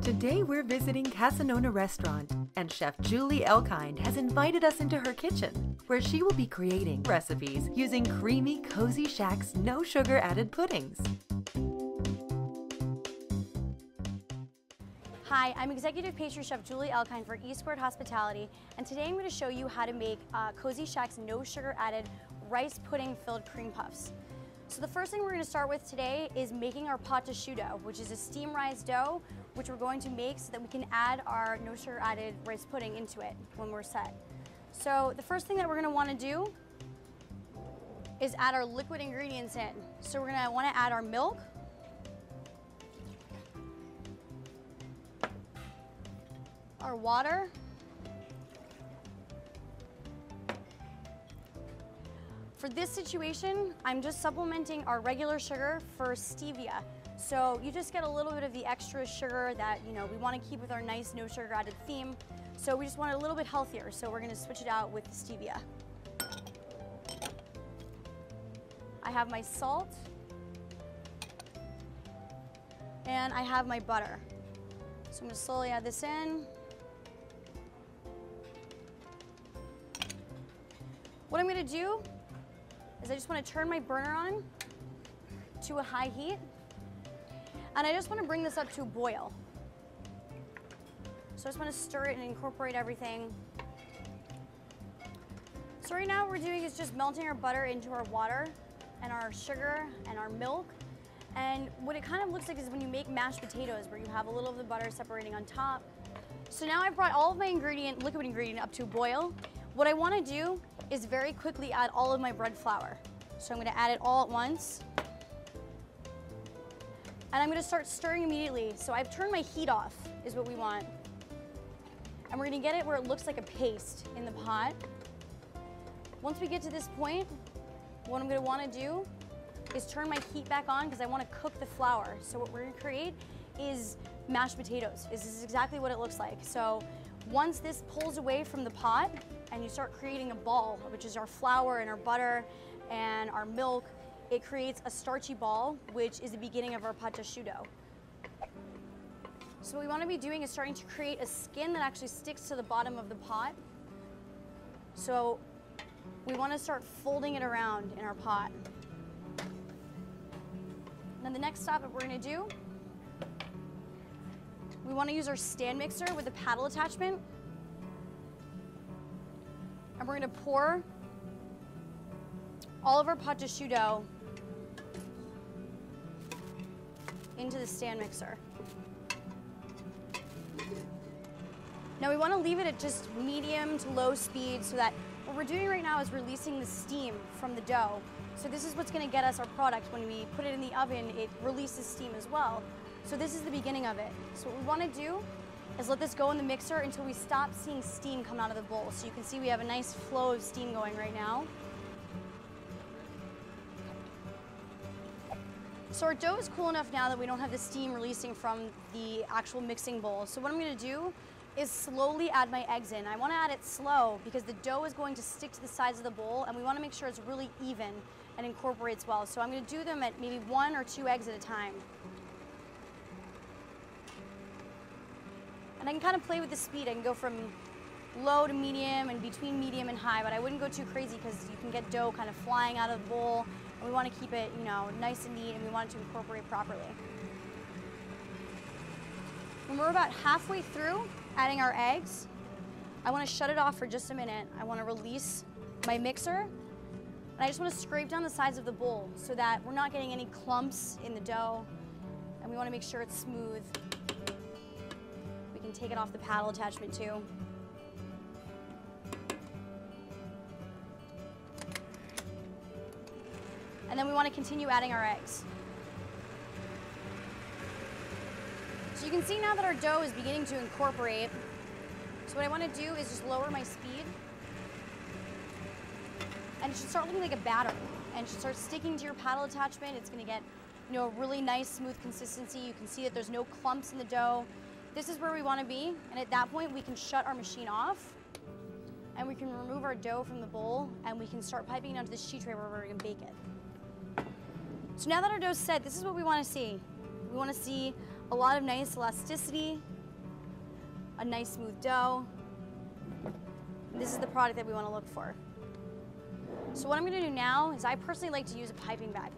Today we're visiting Casa Nonna restaurant, and Chef Julie Elkind has invited us into her kitchen, where she will be creating recipes using creamy Kozy Shack's no sugar added puddings. Hi, I'm Executive Pastry Chef Julie Elkind for Esquared Hospitality, and today I'm going to show you how to make Kozy Shack's no sugar added rice pudding filled cream puffs. So the first thing we're going to start with today is making our pâte de choux dough, which is a steam-rise dough, which we're going to make so that we can add our no sugar added rice pudding into it when we're set. So the first thing that we're going to want to do is add our liquid ingredients in. So we're going to want to add our milk, our water, for this situation, I'm just supplementing our regular sugar for stevia. So you just get a little bit of the extra sugar that, we want to keep with our nice no sugar added theme. So we just want it a little bit healthier. So we're going to switch it out with the stevia. I have my salt and I have my butter. So I'm going to slowly add this in. What I'm going to do is I just want to turn my burner on to a high heat, and I just want to bring this up to a boil. So I just want to stir it and incorporate everything. So right now what we're doing is just melting our butter into our water and our sugar and our milk. And what it kind of looks like is when you make mashed potatoes, where you have a little of the butter separating on top. So now I've brought all of my liquid ingredient up to a boil. What I want to do is very quickly add all of my bread flour. So I'm going to add it all at once. And I'm going to start stirring immediately. So I've turned my heat off, is what we want. And we're going to get it where it looks like a paste in the pot. Once we get to this point, what I'm going to want to do is turn my heat back on because I want to cook the flour. So what we're going to create is mashed potatoes. This is exactly what it looks like. So once this pulls away from the pot and you start creating a ball, which is our flour and our butter and our milk, it creates a starchy ball, which is the beginning of our pâte de choux dough. So what we want to be doing is starting to create a skin that actually sticks to the bottom of the pot. So we want to start folding it around in our pot. And then the next step that we're going to do, we want to use our stand mixer with a paddle attachment. And we're going to pour all of our pâte de choux dough into the stand mixer. Now we want to leave it at just medium to low speed so that what we're doing right now is releasing the steam from the dough. So this is what's going to get us our product. When we put it in the oven, it releases steam as well. So this is the beginning of it. So what we want to do is let this go in the mixer until we stop seeing steam come out of the bowl. So you can see we have a nice flow of steam going right now. So our dough is cool enough now that we don't have the steam releasing from the actual mixing bowl. So what I'm going to do is slowly add my eggs in. I want to add it slow because the dough is going to stick to the sides of the bowl and we want to make sure it's really even and incorporates well. So I'm going to do them at maybe 1 or 2 eggs at a time. And I can kind of play with the speed. I can go from low to medium and between medium and high, but I wouldn't go too crazy because you can get dough kind of flying out of the bowl. And we want to keep it, nice and neat, and we want it to incorporate properly. When we're about halfway through adding our eggs, I want to shut it off for just a minute. I want to release my mixer, and I just want to scrape down the sides of the bowl so that we're not getting any clumps in the dough, and we want to make sure it's smooth. We can take it off the paddle attachment too. And then we want to continue adding our eggs. So you can see now that our dough is beginning to incorporate. So what I want to do is just lower my speed. And it should start looking like a batter. And it should start sticking to your paddle attachment. It's going to get a really nice smooth consistency. You can see that there's no clumps in the dough. This is where we want to be. And at that point we can shut our machine off. And we can remove our dough from the bowl. And we can start piping it onto the sheet tray where we're going to bake it. So now that our dough's set, this is what we want to see. We want to see a lot of nice elasticity, a nice smooth dough. This is the product that we want to look for. So what I'm going to do now is I personally like to use a piping bag.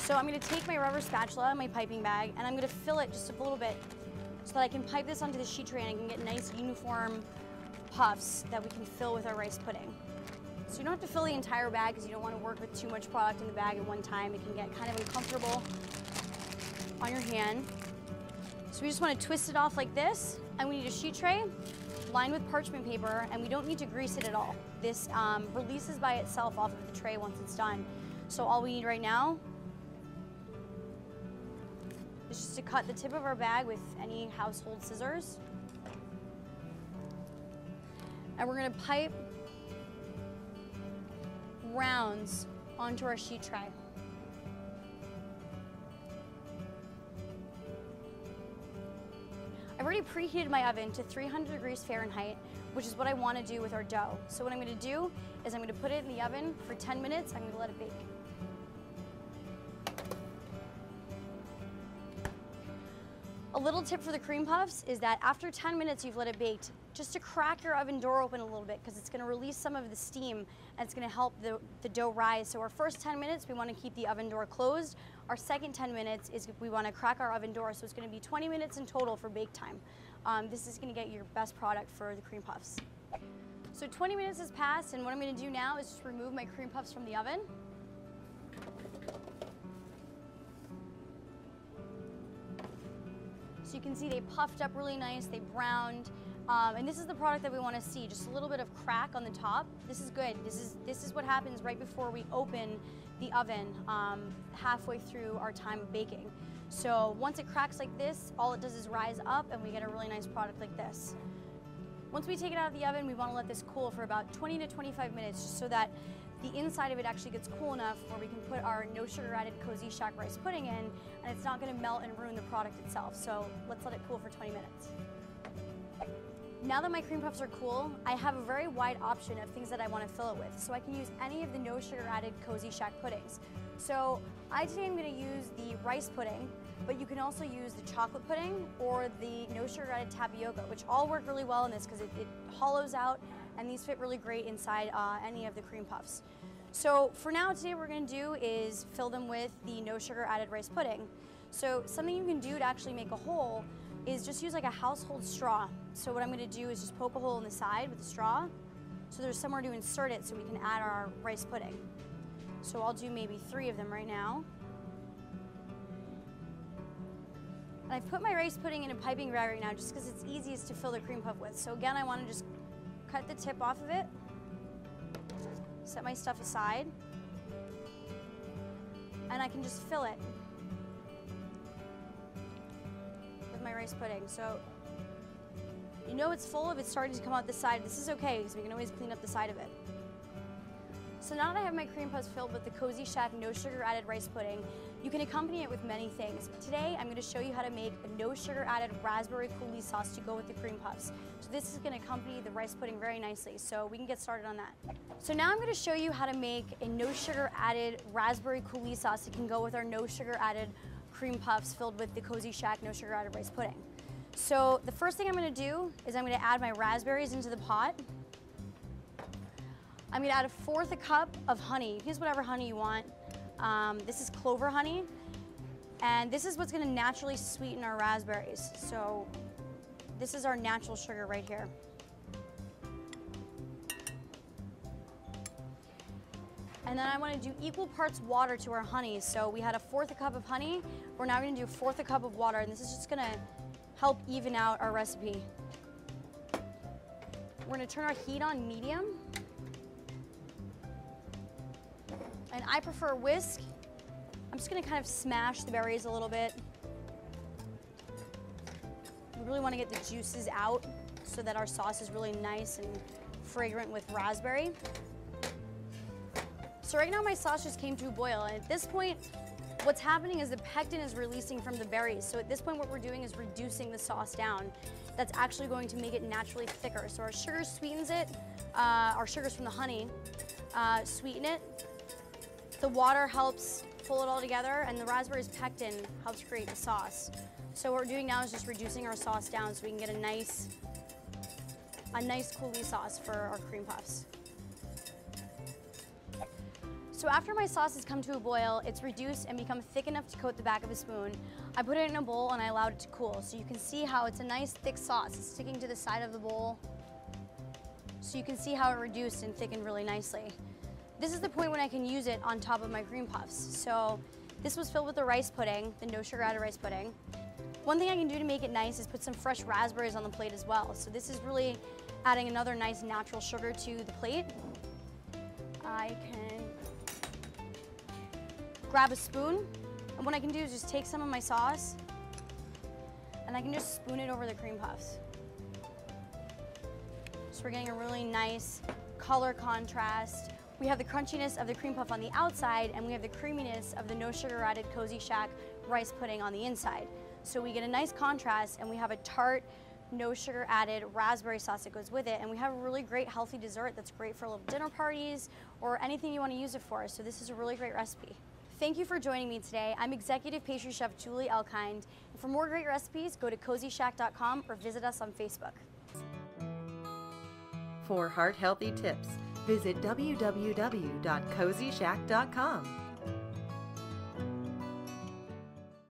So I'm going to take my rubber spatula, my piping bag, and I'm going to fill it just a little bit so that I can pipe this onto the sheet tray and I can get nice uniform puffs that we can fill with our rice pudding. So you don't have to fill the entire bag because you don't want to work with too much product in the bag at one time. It can get kind of uncomfortable on your hand. So we just want to twist it off like this, and we need a sheet tray lined with parchment paper, and we don't need to grease it at all. This releases by itself off of the tray once it's done. So all we need right now is just to cut the tip of our bag with any household scissors. And we're going to pipe rounds onto our sheet tray. I've already preheated my oven to 300 degrees Fahrenheit, which is what I want to do with our dough. So what I'm going to do is I'm going to put it in the oven for 10 minutes. I'm going to let it bake. A little tip for the cream puffs is that after 10 minutes you've let it bake, just to crack your oven door open a little bit because it's going to release some of the steam and it's going to help the dough rise. So our first 10 minutes we want to keep the oven door closed. Our second 10 minutes is we want to crack our oven door, so it's going to be 20 minutes in total for bake time. This is going to get your best product for the cream puffs. So 20 minutes has passed, and what I'm going to do now is just remove my cream puffs from the oven. So you can see they puffed up really nice, they browned, and this is the product that we want to see, just a little bit of crack on the top. This is good. This is what happens right before we open the oven halfway through our time of baking. So once it cracks like this, all it does is rise up and we get a really nice product like this. Once we take it out of the oven, we want to let this cool for about 20 to 25 minutes just so that the inside of it actually gets cool enough where we can put our no sugar added Kozy Shack rice pudding in, and it's not going to melt and ruin the product itself. So let's let it cool for 20 minutes. Now that my cream puffs are cool, I have a very wide option of things that I want to fill it with. So I can use any of the no sugar added Kozy Shack puddings. So today I'm going to use the rice pudding, but you can also use the chocolate pudding or the no sugar added tapioca, which all work really well in this because it hollows out and these fit really great inside any of the cream puffs. So for now today what we're going to do is fill them with the no sugar added rice pudding. So something you can do to actually make a hole is just use like a household straw. So what I'm going to do is just poke a hole in the side with the straw so there's somewhere to insert it so we can add our rice pudding. So I'll do maybe 3 of them right now. And I've put my rice pudding in a piping bag right now just because it's easiest to fill the cream puff with. So again, I want to just cut the tip off of it, set my stuff aside, and I can just fill it with my rice pudding. So you know it's full if it's starting to come out the side. This is okay because we can always clean up the side of it. So now that I have my cream puffs filled with the Kozy Shack no sugar added rice pudding, you can accompany it with many things. But today I'm going to show you how to make a no sugar added raspberry coulis sauce to go with the cream puffs. So this is going to accompany the rice pudding very nicely. So we can get started on that. So now I'm going to show you how to make a no sugar added raspberry coulis sauce that can go with our no sugar added cream puffs filled with the Kozy Shack no sugar added rice pudding. So the first thing I'm going to do is I'm going to add my raspberries into the pot. I'm going to add 1/4 cup of honey. Use whatever honey you want. This is clover honey, and this is what's going to naturally sweeten our raspberries. So this is our natural sugar right here. And then I want to do equal parts water to our honey. So we had 1/4 cup of honey. We're now going to do 1/4 cup of water, and this is just going to help even out our recipe. We're going to turn our heat on medium. And I prefer whisk. I'm just going to kind of smash the berries a little bit. We really want to get the juices out so that our sauce is really nice and fragrant with raspberry. So right now my sauce just came to a boil, and at this point what's happening is the pectin is releasing from the berries. So at this point what we're doing is reducing the sauce down. That's actually going to make it naturally thicker. So our sugar sweetens it, our sugars from the honey sweeten it. The water helps pull it all together, and the raspberries pectin helps create the sauce. So what we're doing now is just reducing our sauce down so we can get a nice coulis sauce for our cream puffs. So after my sauce has come to a boil, it's reduced and become thick enough to coat the back of a spoon. I put it in a bowl and I allowed it to cool. So you can see how it's a nice thick sauce. It's sticking to the side of the bowl. So you can see how it reduced and thickened really nicely. This is the point when I can use it on top of my cream puffs. So this was filled with the rice pudding, the no sugar added rice pudding. One thing I can do to make it nice is put some fresh raspberries on the plate as well. So this is really adding another nice natural sugar to the plate. I can grab a spoon, and what I can do is just take some of my sauce and I can just spoon it over the cream puffs. So we're getting a really nice color contrast. We have the crunchiness of the cream puff on the outside, and we have the creaminess of the no sugar added Kozy Shack rice pudding on the inside. So we get a nice contrast, and we have a tart, no sugar added raspberry sauce that goes with it, and we have a really great healthy dessert that's great for little dinner parties or anything you want to use it for. So this is a really great recipe. Thank you for joining me today. I'm Executive Pastry Chef Julie Elkind. And for more great recipes, go to CozyShack.com or visit us on Facebook. For heart-healthy tips, visit www.CozyShack.com.